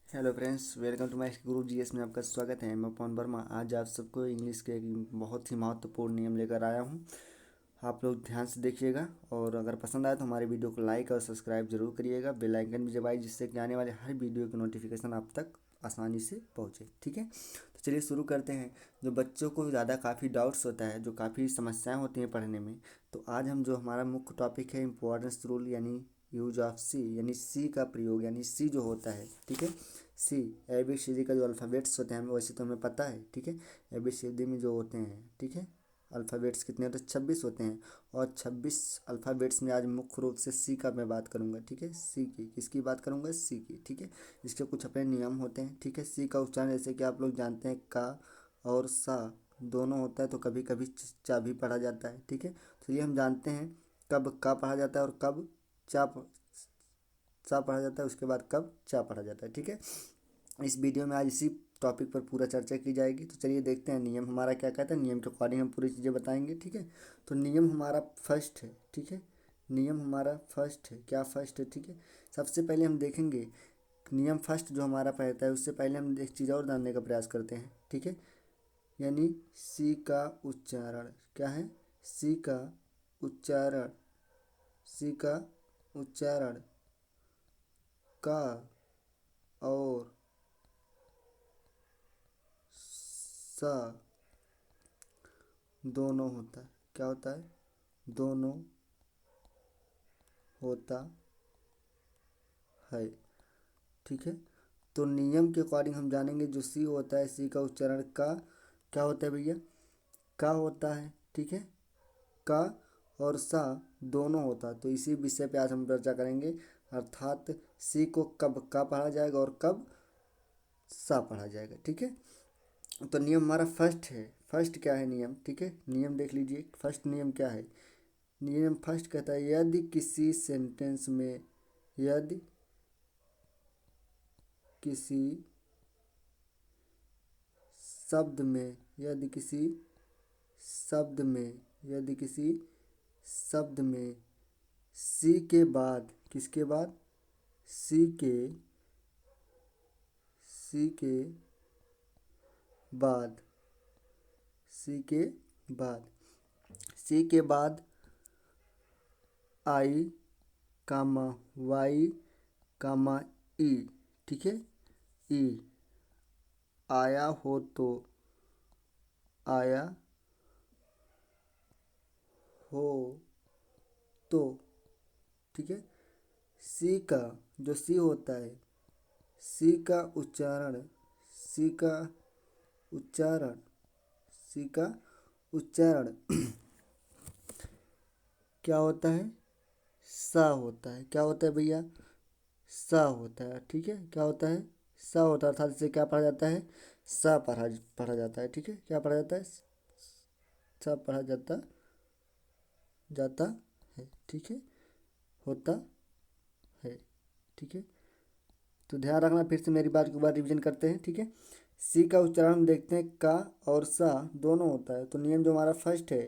Hello friends, welcome to my Guru GS में आपका स्वागत है। मैं पवन वर्मा आज आप सबको इंग्लिश के एक बहुत ही महत्वपूर्ण नियम लेकर आया हूँ। आप लोग ध्यान से देखिएगा और अगर पसंद आए तो हमारे वीडियो को लाइक और सब्सक्राइब जरूर करिएगा। बेल आइकन भी दबाइए जिससे कि आने वाले हर वीडियो की नोटिफिकेशन आप तक आसानी से पहुँचे। ठीक है, तो चलिए शुरू करते हैं। जो बच्चों को ज़्यादा काफ़ी डाउट्स होता है, जो काफ़ी समस्याएँ होती हैं पढ़ने में, तो आज हम जो हमारा मुख्य टॉपिक है इम्पोर्टेंस रूल यानी यूज ऑफ सी यानी सी का प्रयोग यानी सी जो होता है। ठीक है, सी ए बी सी डी का जो अल्फ़ाबेट्स होते हैं वैसे तो हमें पता है। ठीक है, ए बी सी डी में जो होते हैं, ठीक है, अल्फ़ाबेट्स कितने होते हैं? 26 होते हैं। और 26 अल्फ़ाबेट्स में आज मुख्य रूप से सी का मैं बात करूंगा। ठीक है, सी की किसकी बात करूंगा? सी की। ठीक है, इसके कुछ अपने नियम होते हैं। ठीक है, सी का उच्चारण जैसे कि आप लोग जानते हैं का और सा दोनों होता है, तो कभी कभी चा भी पढ़ा जाता है। ठीक है, तो ये हम जानते हैं कब का पढ़ा जाता है और कब चा पढ़ा जाता है, उसके बाद कब चा पढ़ा जाता है। ठीक है, इस वीडियो में आज इसी टॉपिक पर पूरा चर्चा की जाएगी। तो चलिए देखते हैं नियम हमारा क्या कहता है। नियम के अकॉर्डिंग हम पूरी चीज़ें बताएंगे। ठीक है, तो नियम हमारा फर्स्ट है। ठीक है, नियम हमारा फर्स्ट है। क्या फर्स्ट है? ठीक है, सबसे पहले हम देखेंगे नियम फर्स्ट जो हमारा रहता है, उससे पहले हम एक चीज़ और जानने का प्रयास करते हैं। ठीक है, यानी सी का उच्चारण क्या है? सी का उच्चारण, सी का उच्चारण का और सा दोनों होता है। क्या होता है? दोनों होता है। ठीक है, तो नियम के अकॉर्डिंग हम जानेंगे जो सी होता है, सी का उच्चारण का क्या होता है भैया? का होता है। ठीक है, का और सा दोनों होता है। तो इसी विषय पे आज हम चर्चा करेंगे, अर्थात सी को कब का पढ़ा जाएगा और कब सा पढ़ा जाएगा। ठीक है, तो नियम हमारा फर्स्ट है। फर्स्ट क्या है नियम? ठीक है, नियम देख लीजिए। फर्स्ट नियम क्या है? नियम फर्स्ट कहता है यदि किसी सेंटेंस में, यदि किसी शब्द में, यदि किसी शब्द में, यदि किसी शब्द में सी के बाद, किसके बाद? सी के बाद, सी के बाद, सी के बाद आई कामा वाई कामा ई, ठीक है, ई आया हो तो, आया हो तो, ठीक है, सी का जो सी होता है, सी का उच्चारण, सी का उच्चारण, सी का उच्चारण क्या होता है? सा होता है। क्या होता है भैया? सा होता है। ठीक है, क्या होता है? सा होता है, अर्थात इसे क्या पढ़ा जाता है? सा पढ़ा पढ़ा जाता है। ठीक है, क्या पढ़ा जाता है? सा पढ़ा जाता जाता है। ठीक है, होता है। ठीक है, तो ध्यान रखना, फिर से मेरी बात के बाद रिवीजन करते हैं। ठीक है, सी का उच्चारण हम देखते हैं का और सा दोनों होता है। तो नियम जो हमारा फर्स्ट है,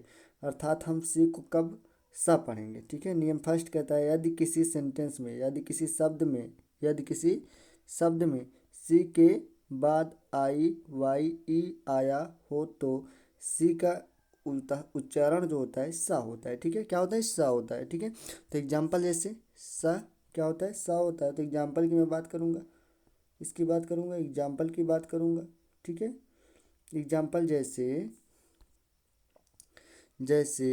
अर्थात हम सी को कब सा पढ़ेंगे। ठीक है, नियम फर्स्ट कहता है यदि किसी सेंटेंस में, यदि किसी शब्द में, यदि किसी शब्द में सी के बाद आई वाई ई आया हो तो सी का उच्चारण जो होता है सा होता है। ठीक है, क्या होता है? सा होता है। ठीक है, तो एग्जाम्पल जैसे सा क्या होता है? सा होता है। तो एग्जाम्पल की मैं बात करूँगा, इसकी बात करूँगा, एग्जाम्पल की बात करूँगा। ठीक है, एग्जाम्पल जैसे, जैसे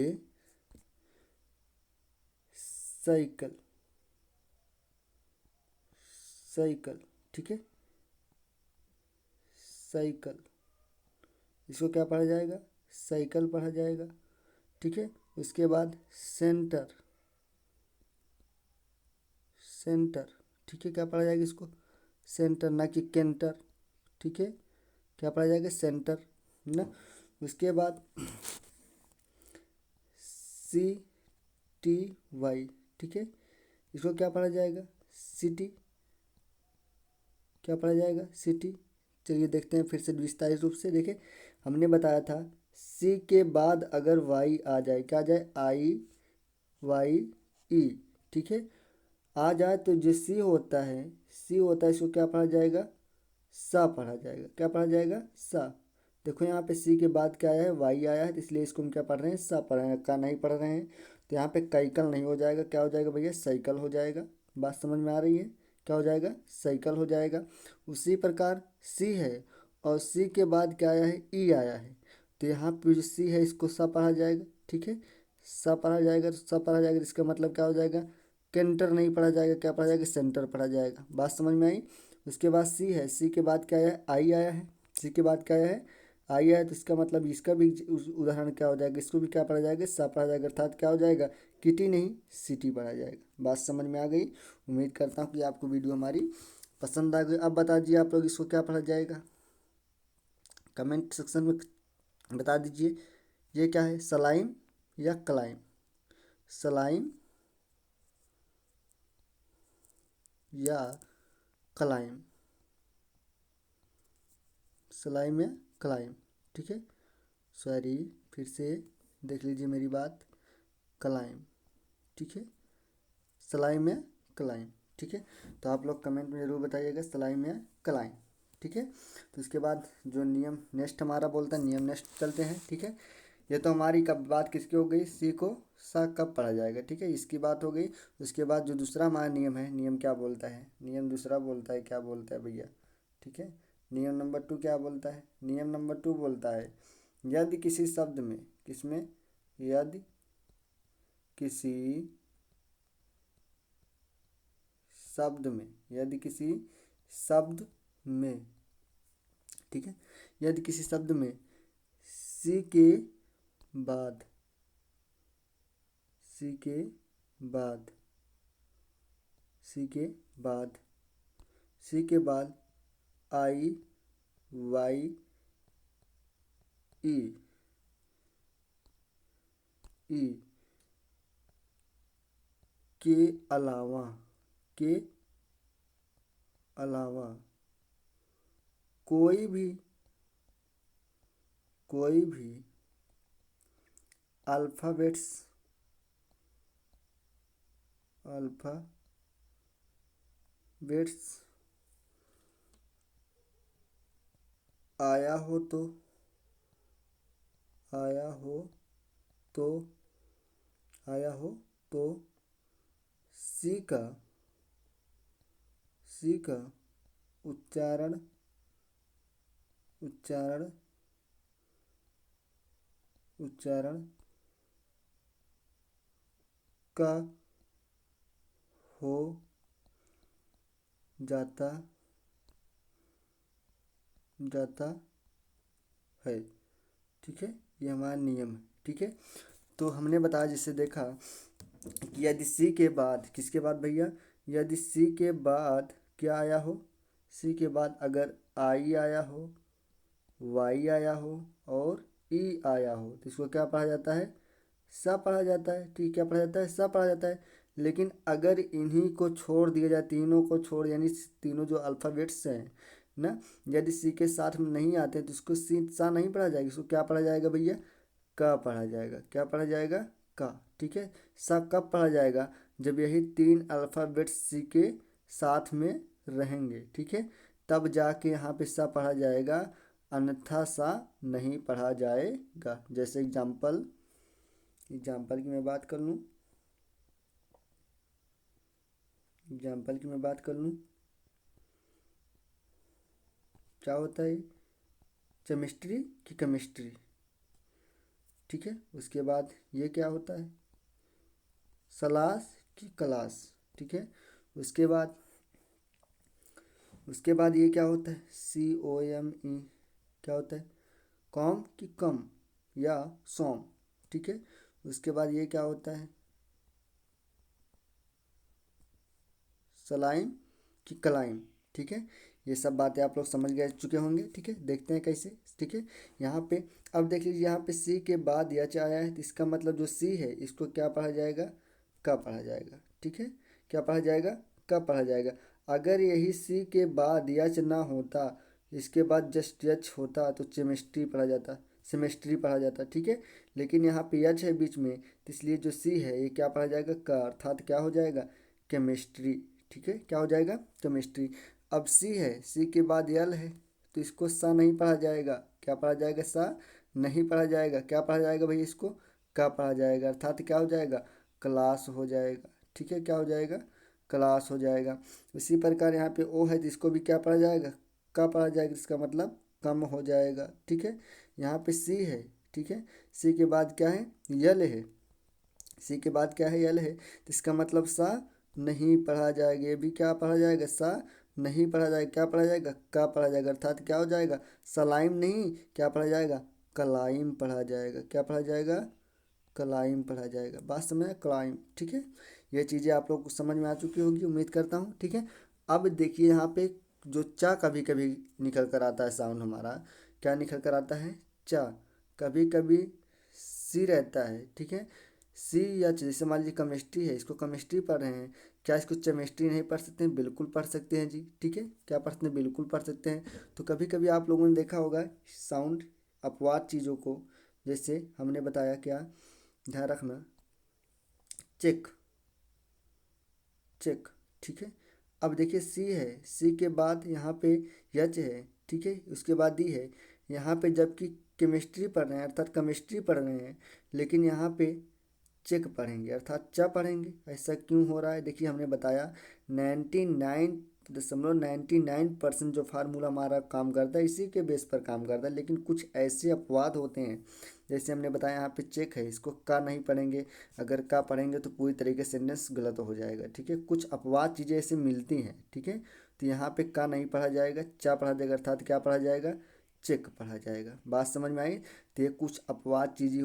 साइकिल, साइकिल, ठीक है, साइकिल, इसको क्या पढ़ा जाएगा? साइकिल पढ़ा जाएगा। ठीक है, उसके बाद सेंटर, सेंटर, ठीक है, क्या पढ़ा जाएगा इसको? सेंटर, ना कि केंटर। ठीक है, क्या पढ़ा जाएगा? सेंटर ना। उसके बाद सी टी वाई, ठीक है, इसको क्या पढ़ा जाएगा? सिटी, क्या पढ़ा जाएगा? सिटी। चलिए देखते हैं फिर से विस्तारित रूप से। देखें, हमने बताया था सी के बाद अगर वाई आ जाए, क्या आ जाए? आई वाई ई, ठीक है, आ जाए तो जो सी होता है, सी होता है, इसको क्या पढ़ा जाएगा, सा पढ़ा जाएगा। क्या पढ़ा जाएगा, सा। देखो यहाँ पे सी के बाद क्या आया है, वाई आया है, तो इसलिए इसको हम क्या पढ़ रहे हैं, सा पढ़ रहे हैं, का नहीं पढ़ रहे हैं। तो यहाँ पे कईकल नहीं हो जाएगा, क्या हो जाएगा भैया, साइकिल हो जाएगा। बात समझ में आ रही है, क्या हो जाएगा, साइकिल हो जाएगा। उसी प्रकार सी है, और सी के बाद क्या आया है, ई आया है, तो यहाँ पे जो सी है इसको सा पढ़ा जाएगा। ठीक है, सा पढ़ा जाएगा, तो सा पढ़ा जाएगा, इसका मतलब क्या हो जाएगा, केंटर नहीं पढ़ा जाएगा, क्या पढ़ा जाएगा, सेंटर पढ़ा जाएगा। बात समझ में आई। उसके बाद सी है, सी के बाद क्या आया है, आई आया है, सी के बाद क्या आया है, आई आया है, तो इसका मतलब इसका भी उदाहरण क्या हो जाएगा, इसको भी क्या पढ़ा जाएगा, सा पढ़ा जाएगा, अर्थात क्या हो जाएगा, किटी नहीं सिटी पढ़ा जाएगा। बात समझ में आ गई। उम्मीद करता हूँ कि आपको वीडियो हमारी पसंद आ गई। अब बता दीजिए आप लोग इसको क्या पढ़ा जाएगा, कमेंट सेक्शन में बता दीजिए। ये क्या है, सलाइम या क्लाइम, सलाइम या क्लाइम, सलाइम या क्लाइम। ठीक है, सॉरी, फिर से देख लीजिए मेरी बात, क्लाइम। ठीक है, सलाइम या क्लाइम। ठीक है, तो आप लोग कमेंट में ज़रूर बताइएगा सलाइम या क्लाइम। ठीक है, तो इसके बाद जो नियम नेक्स्ट हमारा बोलता है, नियम नेक्स्ट चलते हैं। ठीक है, ये तो हमारी कब बात किसकी हो गई, सी को सा कब पढ़ा जाएगा। ठीक है, इसकी बात हो गई। उसके बाद जो दूसरा हमारा नियम है, नियम क्या बोलता है, नियम दूसरा बोलता है, क्या बोलता है भैया। ठीक है, नियम नंबर 2 क्या बोलता है, नियम नंबर 2 बोलता है, यदि किसी शब्द में, किसमें, यदि किसी शब्द में, यदि किसी शब्द में, ठीक है, यदि किसी शब्द में सी के बाद, सी के बाद, सी के बाद, सी के बाद आई वाई ई, ई के अलावा, के अलावा कोई भी, कोई भी अल्फ़ाबेट्स, अल्फ़ाबेट्स आया हो तो, आया हो तो, आया हो तो सी का, सी का उच्चारण, उच्चारण, उच्चारण का हो जाता, जाता है। ठीक है, ये हमारा नियम है। ठीक है, तो हमने बताया, जिससे देखा कि यदि सी के बाद, किसके बाद भैया, यदि सी के बाद क्या आया हो, सी के बाद अगर आई आया हो, वाई आया हो और ई आया हो, तो इसको क्या पढ़ा जाता है, सा पढ़ा जाता है। ठीक, क्या पढ़ा जाता है, सा पढ़ा जाता है। लेकिन अगर इन्हीं को छोड़ दिया जाए, तीनों को छोड़, यानी तीनों जो अल्फ़ाबेट्स हैं ना, यदि सी के साथ में नहीं आते तो इसको सी सा नहीं पढ़ा जाएगा, इसको क्या पढ़ा जाएगा भैया, का पढ़ा जाएगा। क्या पढ़ा जाएगा, का। ठीक है, सा कब पढ़ा जाएगा, जब यही तीन अल्फ़ाबेट्स सी के साथ में रहेंगे। ठीक है, तब जाके यहाँ पे सा पढ़ा जाएगा, अन्यथा सा नहीं पढ़ा जाएगा। जैसे एग्जाम्पल, एग्जाम्पल की मैं बात कर लूँ, एग्जाम्पल की मैं बात कर लूँ, क्या होता है, केमिस्ट्री की केमिस्ट्री। ठीक है, उसके बाद ये क्या होता है, सलास की क्लास। ठीक है, उसके बाद, उसके बाद ये क्या होता है, COME, क्या होता है, कॉम की कम या सोम। ठीक है, उसके बाद ये क्या होता है, सलाइम की क्लाइम। ठीक है, ये सब बातें आप लोग समझ गए चुके होंगे। ठीक है, देखते हैं कैसे। ठीक है, यहाँ पे अब देख लीजिए, यहाँ पे सी के बाद यच आया है, तो इसका मतलब जो सी है इसको क्या पढ़ा जाएगा, का पढ़ा जाएगा। ठीक है, क्या पढ़ा जाएगा, का पढ़ा जाएगा। अगर यही सी के बाद यच ना होता, इसके बाद जस्ट यच होता, तो केमिस्ट्री पढ़ा जाता, सेमेस्ट्री पढ़ा जाता। ठीक है, लेकिन यहाँ पे यच है बीच में, तो इसलिए जो सी है ये क्या पढ़ा जाएगा, का, अर्थात क्या हो जाएगा, केमिस्ट्री, ठीक है, क्या हो जाएगा केमिस्ट्री। अब सी है, सी के बाद यल है, तो इसको सा नहीं पढ़ा जाएगा, क्या पढ़ा जाएगा, सा नहीं पढ़ा जाएगा, क्या पढ़ा जाएगा भाई, इसको का पढ़ा जाएगा, अर्थात क्या हो जाएगा, क्लास हो जाएगा, ठीक है, क्या हो जाएगा, क्लास हो जाएगा। इसी प्रकार यहाँ पे ओ है, तो इसको भी क्या पढ़ा जाएगा, का पढ़ा जाएगा, इसका मतलब कम हो जाएगा, ठीक है। यहाँ पे सी है, ठीक है, सी के बाद क्या है, यल है, सी के बाद क्या है, यल है, तो इसका मतलब सा नहीं पढ़ा जाएगा, ये भी क्या पढ़ा जाएगा, सा नहीं पढ़ा जाएगा, क्या पढ़ा जाएगा, का पढ़ा जाएगा, अर्थात क्या हो जाएगा, सलाइम नहीं, क्या पढ़ा जाएगा, कलाइम पढ़ा जाएगा, क्या पढ़ा जाएगा, क्लाइम पढ़ा जाएगा। बात समझ में, क्लाइम, ठीक है। ये चीज़ें आप लोग को समझ में आ चुकी होगी, उम्मीद करता हूँ, ठीक है। अब देखिए यहाँ पे जो चा कभी कभी निकल कर आता है साउंड हमारा, क्या निकल कर आता है, चा, कभी कभी सी रहता है, ठीक है, सी या जैसे मान लीजिए केमिस्ट्री है, इसको केमिस्ट्री पढ़ रहे हैं, क्या इसको केमिस्ट्री नहीं पढ़ सकते हैं, बिल्कुल पढ़ सकते हैं जी, ठीक है, क्या पढ़ सकते हैं, बिल्कुल पढ़ सकते हैं। तो कभी कभी आप लोगों ने देखा होगा साउंड अपवाद चीज़ों को, जैसे हमने बताया क्या, ध्यान रखना, चेक, चेक, ठीक है। अब देखिए सी है, सी के बाद यहाँ पे यच है, ठीक है, उसके बाद डी है, यहाँ पे जबकि केमिस्ट्री पढ़ रहे हैं, अर्थात केमिस्ट्री पढ़ रहे हैं, लेकिन यहाँ पे चेक पढ़ेंगे, अर्थात चा पढ़ेंगे। ऐसा क्यों हो रहा है, देखिए हमने बताया 99.99% जो फार्मूला हमारा काम करता है इसी के बेस पर काम करता है, लेकिन कुछ ऐसे अपवाद होते हैं, जैसे हमने बताया यहाँ पे चेक है, इसको का नहीं पढ़ेंगे, अगर का पढ़ेंगे तो पूरी तरीके से सेंटेंस गलत हो जाएगा, ठीक है, कुछ अपवाद चीज़ें ऐसे मिलती हैं, ठीक है। तो यहाँ पे का नहीं पढ़ा जाएगा, चा पढ़ा जाएगा, अर्थात क्या पढ़ा जाएगा, चेक पढ़ा जाएगा। बात समझ में आई। तो ये कुछ अपवाद चीज़ें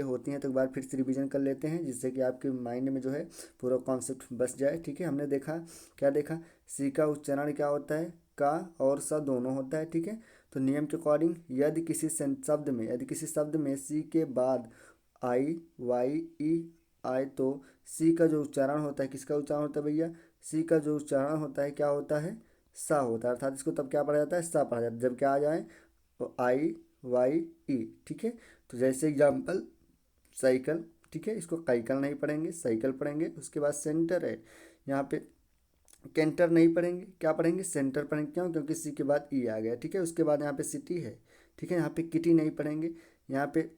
होती हैं, तो एक बार फिर से रिवीजन कर लेते हैं, जिससे कि आपके माइंड में जो है पूरा कॉन्सेप्ट बस जाए, ठीक है। हमने देखा, क्या देखा, सी का उच्चारण क्या होता है, का और सा दोनों होता है, ठीक है। तो नियम के अकॉर्डिंग यदि किसी शब्द में सी के बाद आई वाई ई आए, तो सी का जो उच्चारण होता है, किसका उच्चारण होता है भैया, सी का जो उच्चारण होता है क्या होता है, सा होता है, अर्थात इसको तब क्या पढ़ा जाता है, सा पढ़ा जाता है, जब क्या आ जाए, तो आई वाई ई, ठीक है। तो जैसे एग्जाम्पल साइकिल, ठीक है, इसको काइकल नहीं पढ़ेंगे, साइकिल पढ़ेंगे। उसके बाद सेंटर है, यहाँ पे कैंटर नहीं पढ़ेंगे, क्या पढ़ेंगे, सेंटर पढ़ेंगे, क्यों, क्योंकि सी के बाद ई आ गया, ठीक है। उसके बाद यहाँ पे सिटी है, ठीक है, यहाँ पे किटी नहीं पढ़ेंगे, यहाँ पे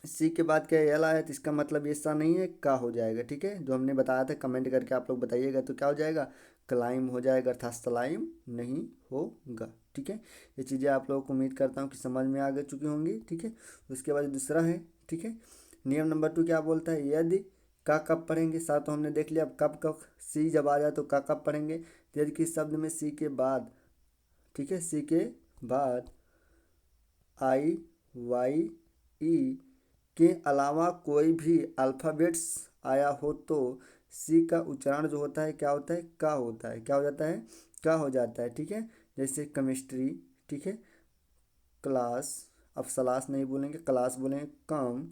सी के बाद क्या एल आया, तो इसका मतलब ये सा नहीं है, का हो जाएगा, ठीक है, जो हमने बताया था, कमेंट करके आप लोग बताइएगा, तो क्या हो जाएगा, क्लाइम हो जाएगा, अर्थात सलाइम नहीं होगा, ठीक है। ये चीज़ें आप लोगों को उम्मीद करता हूँ कि समझ में आ गई चुकी होंगी, ठीक है। उसके बाद दूसरा है, ठीक है, नियम नंबर 2 क्या बोलता है, यदि का कब पढ़ेंगे, सा तो हमने देख लिया, अब कब कब सी जब आ जाए तो का कब पढ़ेंगे, तो यदि किस शब्द में सी के बाद, ठीक है, सी के बाद आई वाई ई के अलावा कोई भी अल्फ़ाबेट्स आया हो, तो सी का उच्चारण जो होता है क्या होता है, का होता है, क्या हो जाता है, का हो जाता है, ठीक है। जैसे केमिस्ट्री, ठीक है, क्लास, अब सलास नहीं बोलेंगे, क्लास बोलेंगे, कम,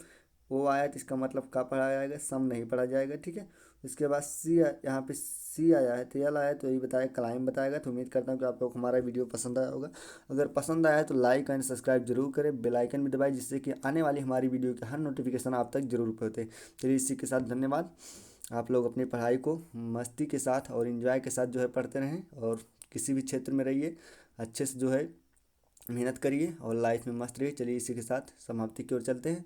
वो आया तो इसका मतलब का पढ़ा जाएगा, सम नहीं पढ़ा जाएगा, ठीक है। उसके बाद सी, यहाँ पे सी आया है, तो यल आया है, तो यही बताया, क्लाइम बताएगा। तो उम्मीद करता हूँ कि आप लोग को हमारा वीडियो पसंद आया होगा। अगर पसंद आया है तो लाइक एंड सब्सक्राइब जरूर करें, बेल आइकन भी दबाएं, जिससे कि आने वाली हमारी वीडियो के हर नोटिफिकेशन आप तक जरूर पहुँचे। चलिए इसी के साथ धन्यवाद। आप लोग अपनी पढ़ाई को मस्ती के साथ और इन्जॉय के साथ जो है पढ़ते रहें, और किसी भी क्षेत्र में रहिए, अच्छे से जो है मेहनत करिए और लाइफ में मस्त रहिए। चलिए इसी के साथ समाप्ति की ओर चलते हैं।